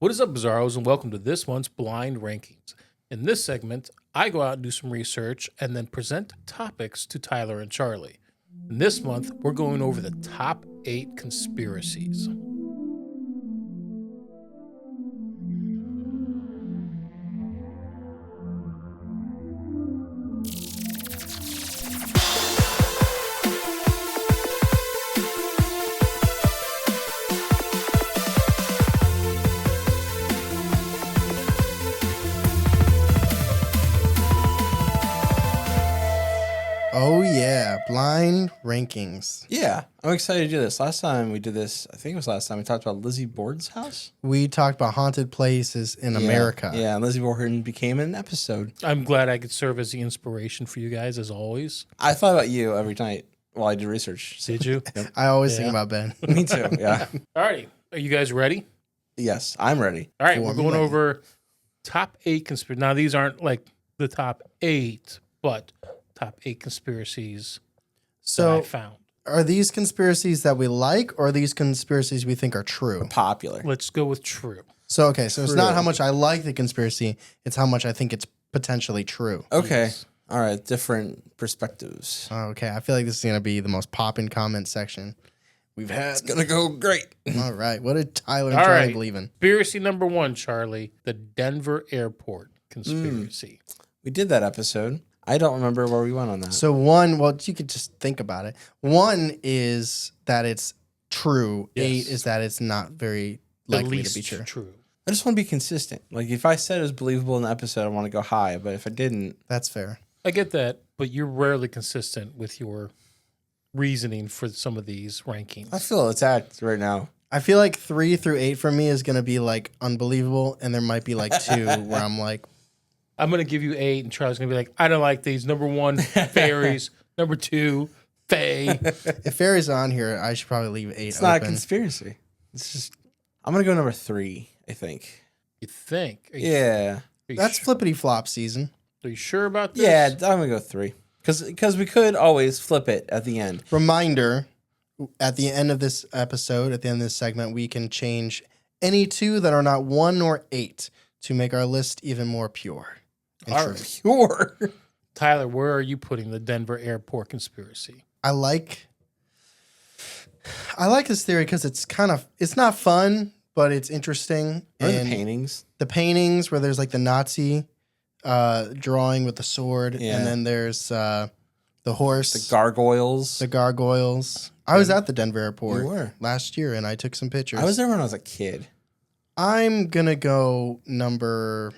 What is up, Bizarros, and welcome to this month's Blind Rankings. In this segment, I go out and do some research and then present topics to Tyler and Charlie. And this month, we're going over the top 8 conspiracies. Oh, yeah. Blind rankings. Yeah, I'm excited to do this. Last time we did this, I think it was last time, we talked about Lizzie Borden's house. We talked about haunted places in America. Yeah, and Lizzie Borden became an episode. I'm glad I could serve as the inspiration for you guys, as always. I thought about you every night while I did research. Did you? I always think about Ben. Me too, yeah. Alrighty. Are you guys ready? Yes, I'm ready. All right, Well, we're I'm going ready. over top 8 conspiracies. Now, these aren't like the top 8, but top 8 conspiracies that I So, found. are these conspiracies that we like, or are these conspiracies we think are true? Popular. Let's go with true. So, okay, so it's not True. how much I like the conspiracy, it's how much I think it's potentially true. Okay. Yes. All right, different perspectives. Okay, I feel like this is going to be the most popping comment section we've had. It's gonna go great. All right, what did Tyler and All Charlie right. believe in? Conspiracy number 1, Charlie, the Denver airport conspiracy. We did that episode. I don't remember where we went on that. So one, well, you could just think about it. One is that it's true. Yes. 8 is that it's not very The likely least to be true. true. I just want to be consistent. Like if I said it was believable in the episode, I want to go high. But if I didn't, That's fair. I get that, but you're rarely consistent with your reasoning for some of these rankings. I feel attacked right now. I feel like 3 through 8 for me is going to be like unbelievable. And there might be like 2 where I'm like, I'm going to give you 8, and Charlie's going to be like, I don't like these. Number 1, fairies. Number 2, fae. if fairies on here, I should probably leave 8 It's open. not a conspiracy. It's just I'm gonna go number 3. I think. You think? Are you, Yeah. are you That's su- flippity flop season. Are you sure about this? Yeah, I'm gonna go 3. Because we could always flip it at the end. Reminder, at the end of this episode, at the end of this segment, we can change any 2 that are not 1 or 8 to make our list even more pure. And All true. right. Pure. Tyler, where are you putting the Denver airport conspiracy? I like this theory because it's not fun, but it's interesting. Or the And paintings. the paintings where there's like the Nazi drawing with the sword, Yeah. and then there's the horse, The gargoyles. the gargoyles. I was at the Denver airport You were. last year, and I took some pictures. I was there when I was a kid. I'm gonna go number.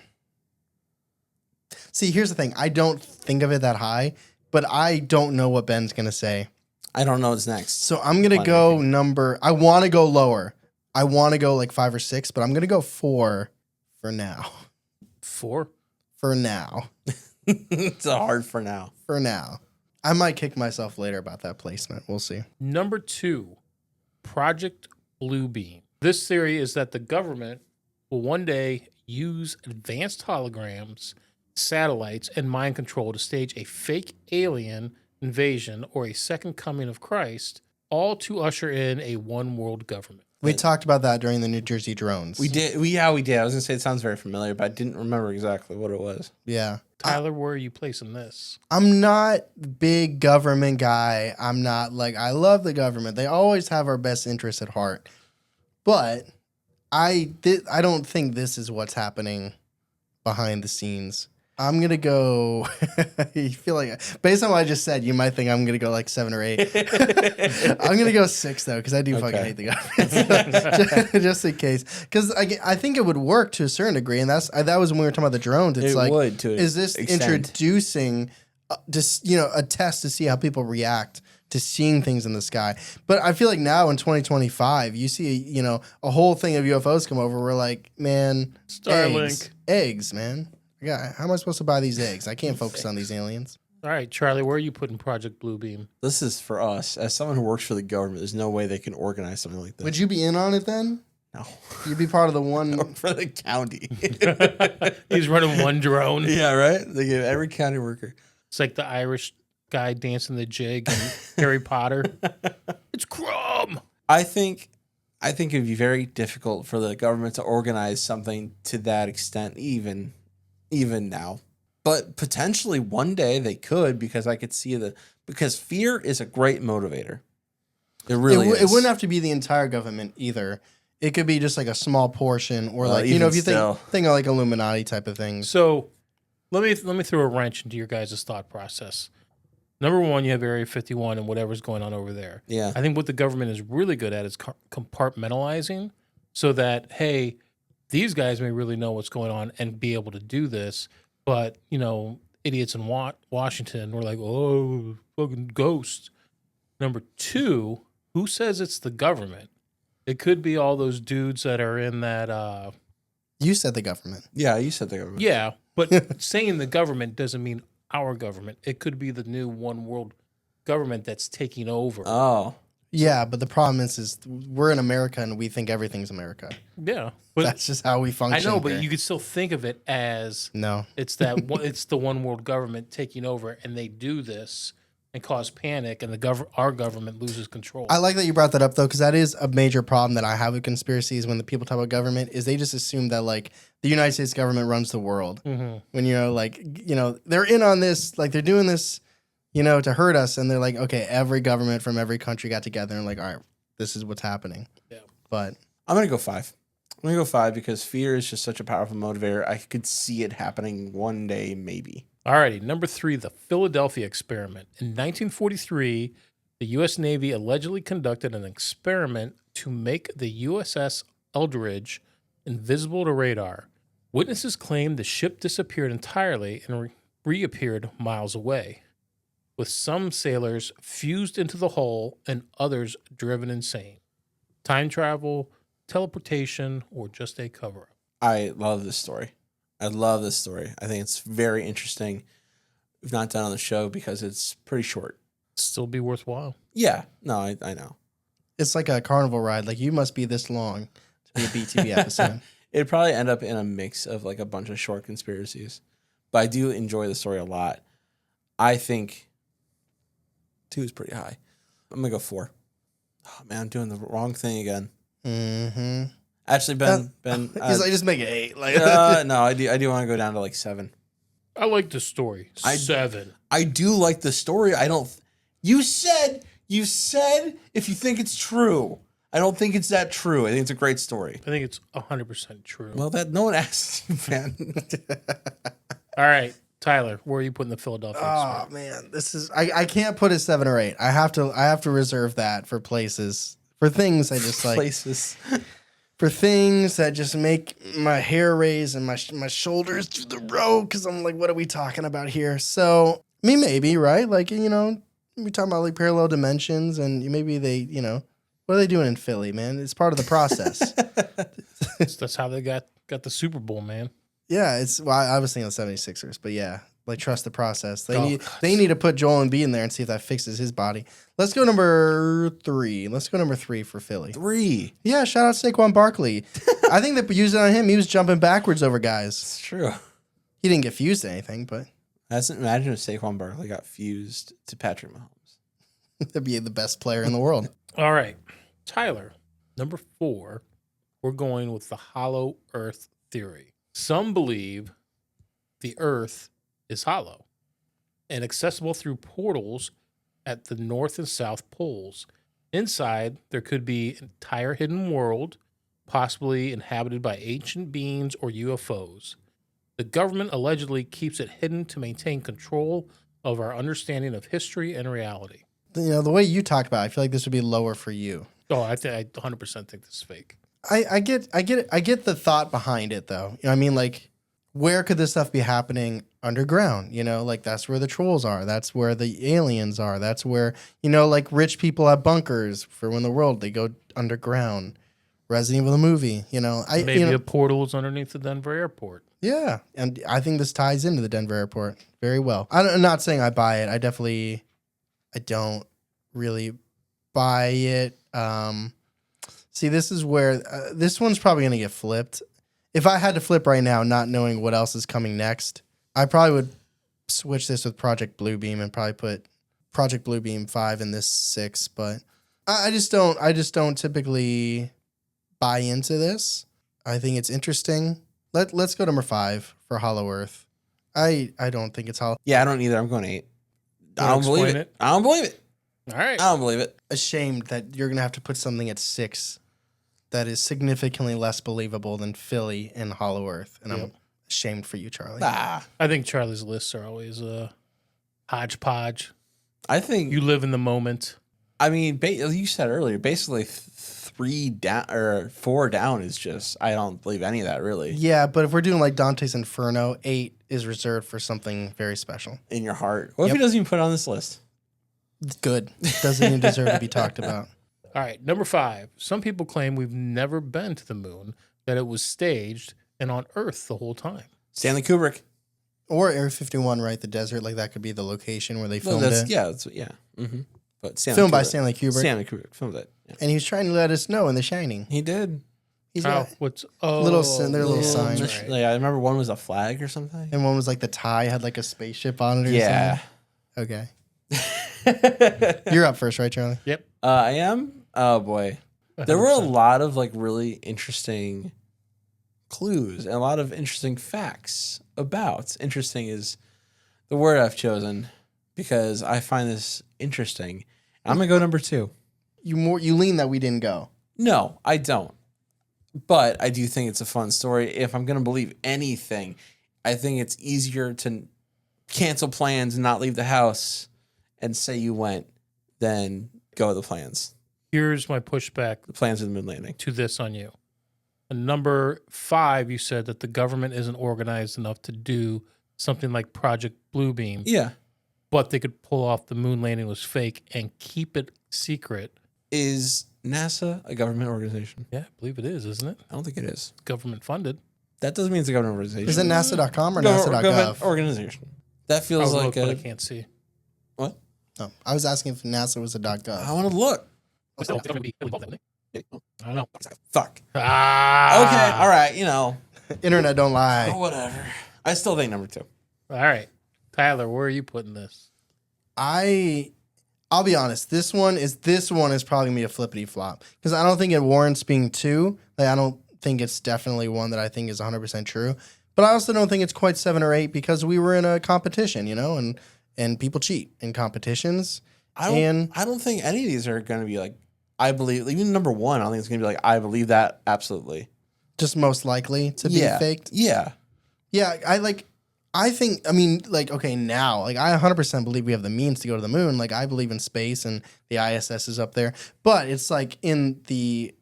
See, here's the thing. I don't think of it that high, but I don't know what Ben's gonna say. I don't know what's next. So I'm gonna Blind go ranking. number. I want to go lower. I want to go like 5 or 6, but I'm gonna go 4 for now. 4? For now. It's a hard for now. For now. I might kick myself later about that placement. We'll see. Number 2, Project Bluebeam. This theory is that the government will one day use advanced holograms, satellites, and mind control to stage a fake alien invasion or a second coming of Christ, all to usher in a one world government. We talked about that during the New Jersey drones. We did. We did. I was gonna say it sounds very familiar, but I didn't remember exactly what it was. Yeah. Tyler, where are you placing this? I'm not big government guy. I'm not like, I love the government. They always have our best interests at heart. But I don't think this is what's happening behind the scenes. I'm going to go, you feel like, based on what I just said, you might think I'm going to go like 7 or 8. I'm going to go 6 though, because I do fucking Okay. hate the government. So, just in case. Because I think it would work to a certain degree. And that was when we were talking about the drones. It's It like, would to is this extent. introducing just a test to see how people react to seeing things in the sky? But I feel like now in 2025, you see a whole thing of UFOs come over. We're like, man, Starlink. eggs, man. Yeah, how am I supposed to buy these eggs? I can't focus on these aliens. All right, Charlie, where are you putting Project Bluebeam? This is for us. As someone who works for the government, there's no way they can organize something like this. Would you be in on it then? No. You'd be part of the one. Work for the county. He's running one drone. Yeah, right? They give every county worker. It's like the Irish guy dancing the jig in Harry Potter. It's Crumb. I think I think it'd be very difficult for the government to organize something to that extent, even now. But potentially one day they could, because I could see because fear is a great motivator. It really is. It wouldn't have to be the entire government either. It could be just like a small portion, or like, even if you still. think of like Illuminati type of things. So let me throw a wrench into your guys' thought process. Number one, you have Area 51 and whatever's going on over there. Yeah. I think what the government is really good at is compartmentalizing, so that, hey, these guys may really know what's going on and be able to do this, but, idiots in Washington were like, oh, fucking ghost. Number two, who says it's the government? It could be all those dudes that are in that. You said the government. Yeah, you said the government. Yeah, but saying the government doesn't mean our government. It could be the new one world government that's taking over. Oh. Yeah, but the problem is we're in America and we think everything's America. Yeah, but That's just how we function. I know, but here. you could still think of it as No. it's it's the one world government taking over, and they do this and cause panic, and our government loses control. I like that you brought that up though, because that is a major problem that I have with conspiracies. When the people talk about government, is they just assume that like the United States government runs the world. Mm-hmm. When they're in on this, like they're doing this, to hurt us, and they're like, okay, every government from every country got together and like, all right, this is what's happening. Yeah. But I'm going to go 5. I'm going to go 5 because fear is just such a powerful motivator. I could see it happening one day, maybe. Alrighty, number 3, the Philadelphia experiment. In 1943, the U.S. Navy allegedly conducted an experiment to make the USS Eldridge invisible to radar. Witnesses claimed the ship disappeared entirely and reappeared miles away, with some sailors fused into the hull and others driven insane. Time travel, teleportation, or just a cover-up. I love this story. I think it's very interesting. We've not done on the show because it's pretty short. Still be worthwhile. Yeah. No, I know. it's like a carnival ride. Like, you must be this long to be a BTB episode. It'd probably end up in a mix of like a bunch of short conspiracies. But I do enjoy the story a lot. I think 2 is pretty high. I'm going to go 4. Oh, man, I'm doing the wrong thing again. Mm-hmm. Actually, Ben, He's like, just make it 8. Like, no, I do want to go down to like 7. I like the story. 7. I do like the story. I don't. You said if you think it's true. I don't think it's that true. I think it's a great story. I think it's 100% true. Well, that no one asked you, man. All right, Tyler, where are you putting the Philadelphia oh experiment? man, this is I can't put a 7 or 8. I have to reserve that for places, for things I just like. Places. For things that just make my hair raise and my shoulders do the row, because I'm like, what are we talking about here? So, maybe, right? Like, we talking about like parallel dimensions, and maybe they, what are they doing in Philly, man? It's part of the process. That's how they got the Super Bowl, man. Yeah, I was thinking of the 76ers, but yeah, like, trust the process. They need to put Joel Embiid in there and see if that fixes his body. Let's go number 3. Let's go number 3 for Philly. 3. Yeah, shout out Saquon Barkley. I think they used it on him. He was jumping backwards over guys. It's true. He didn't get fused to anything, but Imagine if Saquon Barkley got fused to Patrick Mahomes. that'd be the best player in the world. All right, Tyler, number 4, we're going with the hollow earth theory. Some believe the earth is hollow and accessible through portals at the north and south poles. Inside, there could be an entire hidden world, possibly inhabited by ancient beings or UFOs. The government allegedly keeps it hidden to maintain control of our understanding of history and reality. The way you talk about it, I feel like this would be lower for you. Oh, I 100% think this is fake. I get it. I get the thought behind it, though. Like, where could this stuff be happening underground? Like, that's where the trolls are. That's where the aliens are. That's where, like, rich people have bunkers for when the world, they go underground. Resident Evil the movie, Maybe a portal is underneath the Denver airport. Yeah, and I think this ties into the Denver airport very well. I'm not saying I buy it. I don't really buy it. See, this is where this one's probably going to get flipped. If I had to flip right now, not knowing what else is coming next, I probably would switch this with Project Bluebeam and probably put Project Bluebeam 5 in this 6. But I just don't typically buy into this. I think it's interesting. Let's go number 5 for Hollow Earth. I don't think it's hollow. Yeah, I don't either. I'm going 8. I Wanna don't believe explain it. I don't believe it. All right. I don't believe it. Ashamed that you're gonna have to put something at 6 that is significantly less believable than Philly and Hollow Earth, and I'm ashamed for you, Charlie. Ah, I think Charlie's lists are always hodgepodge. I think You live in the moment. I mean, as you said earlier, basically 3 down or 4 down is just I don't believe any of that really Yeah, but if we're doing like Dante's Inferno, 8 is reserved for something very special. in your heart. What if Yep. he doesn't even put it on this list? It's good. Doesn't even deserve to be talked about. All right, number 5. Some people claim we've never been to the moon, that it was staged and on Earth the whole time. Stanley Kubrick. Or Area 51, right? The desert, like that could be the location where they Well, filmed it. yeah, Mm-hmm. But Stanley Filmed by Kubrick. Stanley Kubrick. Stanley Kubrick filmed it. Yeah. And he was trying to let us know in The Shining. He did. He's How? got, What's their little signs. that's right. Yeah, I remember one was a flag or something. and one was like the tie had like a spaceship on it or Yeah. something. Okay. You're up first, right, Charlie? Yep. I am. Oh boy, there were a lot of like really interesting clues and a lot of interesting facts about. Interesting is the word I've chosen because I find this interesting. I'm gonna go number 2. You lean that we didn't go. No, I don't. But I do think it's a fun story. If I'm gonna believe anything, I think it's easier to cancel plans and not leave the house and say you went than go with the plans. Here's my pushback The plans of the moon landing. to this on you. Number 5, you said that the government isn't organized enough to do something like Project Bluebeam, Yeah. but they could pull off the moon landing was fake and keep it secret. Is NASA a government organization? Yeah, I believe it is, isn't it? I don't think it is. Government funded. That doesn't mean it's a government organization. Is it NASA.com or Government NASA.gov? organization? That feels I'll like look, but I a can't see. what? Oh, I was asking if NASA was a .gov. I want to look. I don't know. Fuck. Ah. Okay. All right. You know. Internet don't lie. Oh, whatever. I still think number 2. All right. Tyler, where are you putting this? I'll be honest. This one is probably gonna be a flippity flop because I don't think it warrants being 2. Like I don't think it's definitely one that I think is 100% true. But I also don't think it's quite 7 or 8 because we were in a competition, and people cheat in competitions. I don't think any of these are going to be like I believe. Even number 1, I don't think it's going to be like I believe that absolutely. Just most likely to be faked. Yeah. Yeah, I mean, like, okay, now, like, I 100% believe we have the means to go to the moon. Like, I believe in space and the ISS is up there. But it's like in the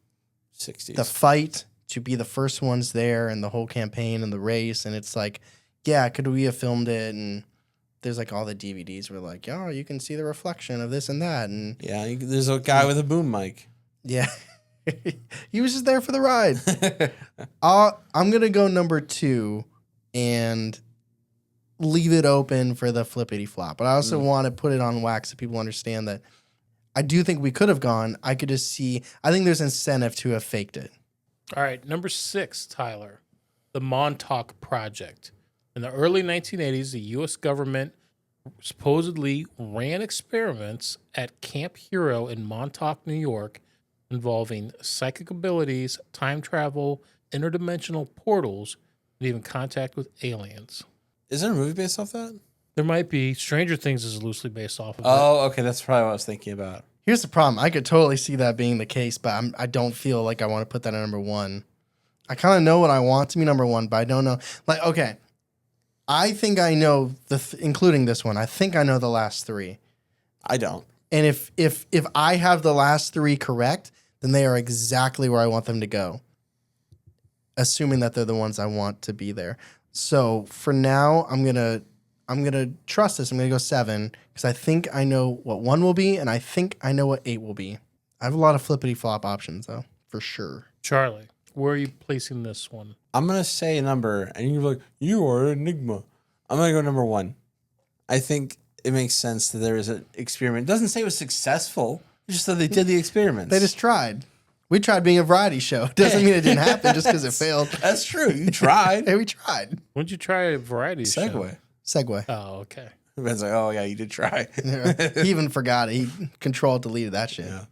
60s. the fight to be the first ones there and the whole campaign and the race. And it's like, yeah, could we have filmed it? And there's like all the DVDs were like, oh, you can see the reflection of this and that. And Yeah. There's a guy with a boom mic. yeah, he was just there for the ride. I'm going to go number 2 and leave it open for the flippity flop. But I also want to put it on wax so people understand that I do think we could have gone. I could just see, I think there's incentive to have faked it. All right, number 6, Tyler, the Montauk Project. In the early 1980s, the U.S. government supposedly ran experiments at Camp Hero in Montauk, New York, involving psychic abilities, time travel, interdimensional portals, and even contact with aliens. Is there a movie based off that? There might be. Stranger Things is loosely based off of it. Oh, okay. That's probably what I was thinking about. Here's the problem. I could totally see that being the case, but I don't feel like I want to put that at number 1. I kind of know what I want to be number 1, but I don't know. Like, okay, I think I know including this one. I think I know the last 3. I don't. And if I have the last 3 correct, then they are exactly where I want them to go. Assuming that they're the ones I want to be there. So for now, I'm gonna trust this. I'm gonna go 7 because I think I know what 1 will be, and I think I know what 8 will be. I have a lot of flippity flop options though, for sure. Charlie, where are you placing this one? I'm going to say a number, and you're like, you are an enigma. I'm going to go number 1. I think it makes sense that there is an experiment. It doesn't say it was successful. It just said they did the experiments. They just tried. We tried being a variety show. Doesn't mean it didn't happen just because it failed. That's true. You tried. Hey, we tried. When'd you try a variety show? Segway. Oh, okay. Ben's like, oh, yeah, you did try. He even forgot it. He control deleted that shit. Yeah.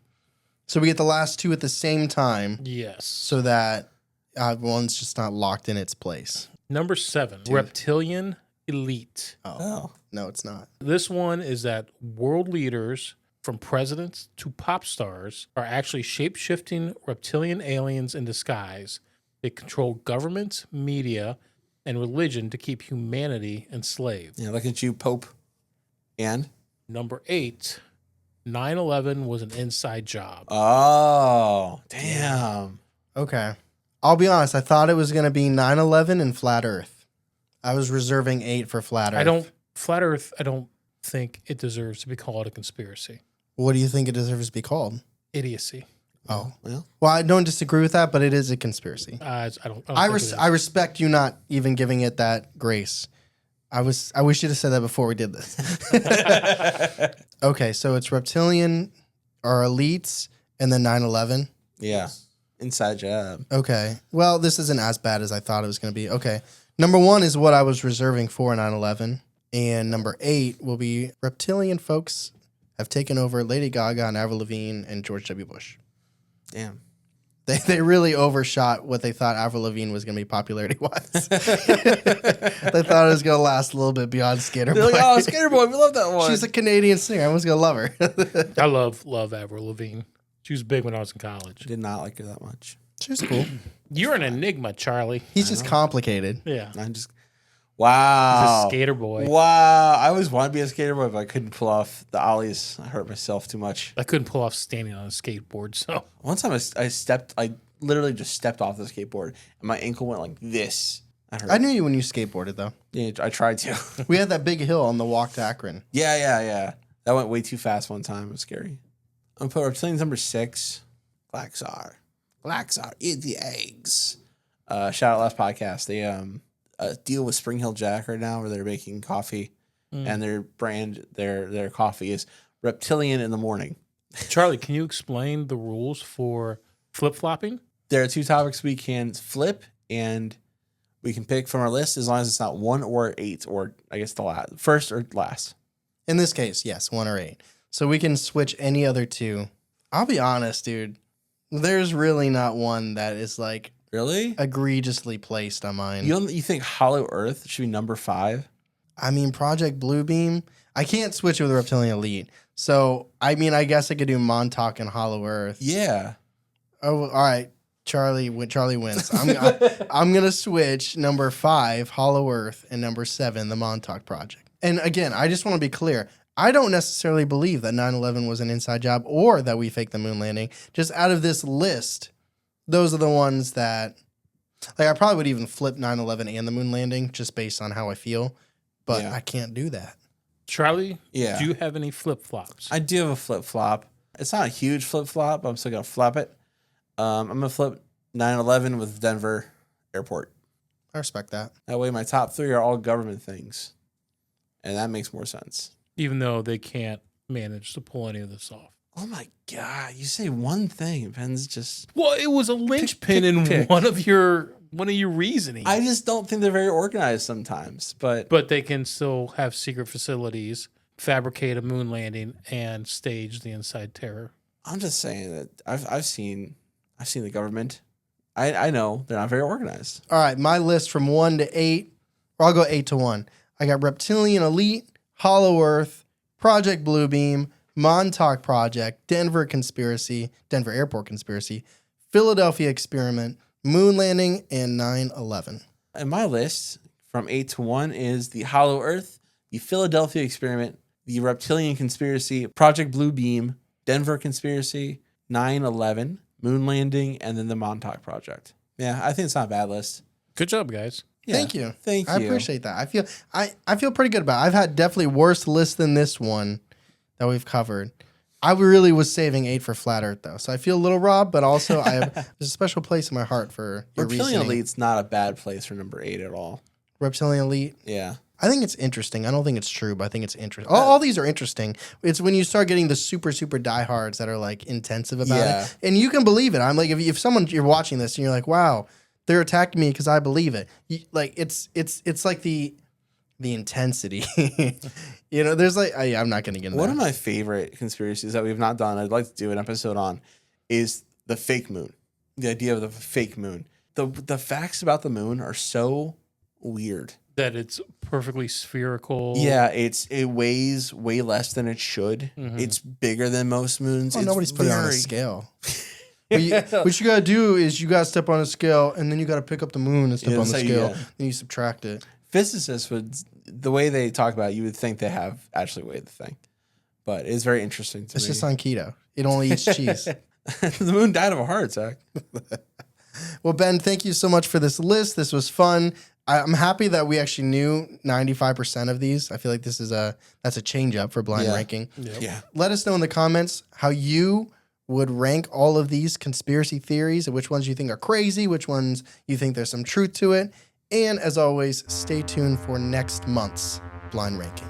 So we get the last two at the same time Yes. so that one's just not locked in its place. Number 7, reptilian elite. Oh. No, it's not. This one is that world leaders, from presidents to pop stars, are actually shape-shifting reptilian aliens in disguise. They control governments, media, and religion to keep humanity enslaved. Yeah, look at you, Pope. And? Number 8, 9/11 was an inside job. Oh, damn. Okay. I'll be honest. I thought it was going to be 9/11 and Flat Earth. I was reserving 8 for Flat Earth. Flat Earth, I don't think it deserves to be called a conspiracy. What do you think it deserves to be called? Idiocy. Oh. Well, I don't disagree with that, but it is a conspiracy. I don't I think it is. respect you not even giving it that grace. I wish you'd have said that before we did this. Okay, so it's reptilian or elites and then 9/11. yeah. Inside job. Okay. Well, this isn't as bad as I thought it was going to be. Okay. Number 1 is what I was reserving for 9/11. And number 8 will be reptilian folks have taken over Lady Gaga and Avril Lavigne and George W. Bush. Damn. They really overshot what they thought Avril Lavigne was going to be popularity-wise. They thought it was going to last a little bit beyond Skater They're Boy. like, oh, Skater Boy, we love that one. She's a Canadian singer. Everyone's going to love her. I love Avril Lavigne. She was big when I was in college. Did not like her that much. She was cool. You're an enigma, Charlie. He's just complicated. Yeah. I'm just, He's wow. a skater boy. Wow. I always wanted to be a skater boy, but I couldn't pull off the ollies. I hurt myself too much. I couldn't pull off standing on a skateboard, so One time I literally just stepped off the skateboard and my ankle went like this. I hurt. I knew you when you skateboarded, though. Yeah, I tried to. We had that big hill on the walk to Akron. Yeah. That went way too fast one time. It was scary. I'm going to put reptilians number 6. Glaxar. Eat the eggs. Shout out last podcast. They deal with Spring Hill Jack right now where they're making coffee and their brand, their coffee is reptilian in the morning. Charlie, can you explain the rules for flip-flopping? There are 2 topics we can flip and we can pick from our list as long as it's not 1 or 8 or I guess the last, first or last. In this case, yes, 1 or 8. So we can switch any other 2. I'll be honest, dude. There's really not one that is like Really? egregiously placed on mine. You think Hollow Earth should be number 5? I mean, Project Bluebeam. I can't switch it with Reptilian Elite. So, I mean, I guess I could do Montauk and Hollow Earth. Yeah. Oh, all right. Charlie wins. I'm going to switch number 5, Hollow Earth, and number 7, the Montauk Project. And again, I just want to be clear. I don't necessarily believe that 9/11 was an inside job or that we faked the moon landing. Just out of this list, those are the ones that, like, I probably would even flip 9/11 and the moon landing just based on how I feel, but Yeah. I can't do that. Charlie, Yeah. do you have any flip-flops? I do have a flip flop. It's not a huge flip flop, but I'm still going to flop it. I'm going to flip 9/11 with Denver Airport. I respect that. That way, my top 3 are all government things. And that makes more sense. Even though they can't manage to pull any of this off. Oh my God. You say one thing, Ben's just. Well, it was a linchpin in pick. one of your reasoning. I just don't think they're very organized sometimes. But But they can still have secret facilities, fabricate a moon landing, and stage the inside terror. I'm just saying that I've seen the government. I know they're not very organized. All right, my list from 1 to 8, or I'll go 8 to 1. I got Reptilian Elite, Hollow Earth, Project Bluebeam, Montauk Project, Denver Airport Conspiracy, Philadelphia Experiment, Moon Landing, and 9/11. And my list from 8 to 1 is the Hollow Earth, the Philadelphia Experiment, the Reptilian Conspiracy, Project Bluebeam, Denver Conspiracy, 9/11, Moon Landing, and then the Montauk Project. Yeah, I think it's not a bad list. Good job, guys. Yeah, Thank you. Thank you. I appreciate that. I feel pretty good about it. I've had definitely worse lists than this one that we've covered. I really was saving 8 for Flat Earth, though. So I feel a little robbed, but also there's a special place in my heart for your Reptilian reasoning. Elite's not a bad place for number 8 at all. Reptilian Elite. Yeah. I think it's interesting. I don't think it's true, but I think it's interesting. All these are interesting. It's when you start getting the super, super diehards that are like intensive about Yeah. it. And you can believe it. I'm like, if someone, you're watching this and you're like, wow, they're attacking me because I believe it. Like, it's like the intensity. You know, there's like, I'm not going to get into One that. of my favorite conspiracies that we've not done, I'd like to do an episode on, is the fake moon. The idea of the fake moon. The facts about the moon are so weird. That it's perfectly spherical. Yeah, it weighs way less than it should. It's bigger than most moons. Oh, It's nobody's put it on a very- scale. What you gotta do is you gotta step on a scale, and then you gotta pick up the moon and step Yeah, on the that's how you scale. get it. Then you subtract it. Physicists would, the way they talk about it, you would think they have actually weighed the thing. But it's very interesting to It's me. just on keto. It only eats cheese. The moon died of a heart attack. Well, Ben, thank you so much for this list. This was fun. I'm happy that we actually knew 95% of these. I feel like that's a change up for blind Yeah. ranking. Yeah. Let us know in the comments how you would rank all of these conspiracy theories and which ones you think are crazy, which ones you think there's some truth to it. And as always, stay tuned for next month's blind ranking.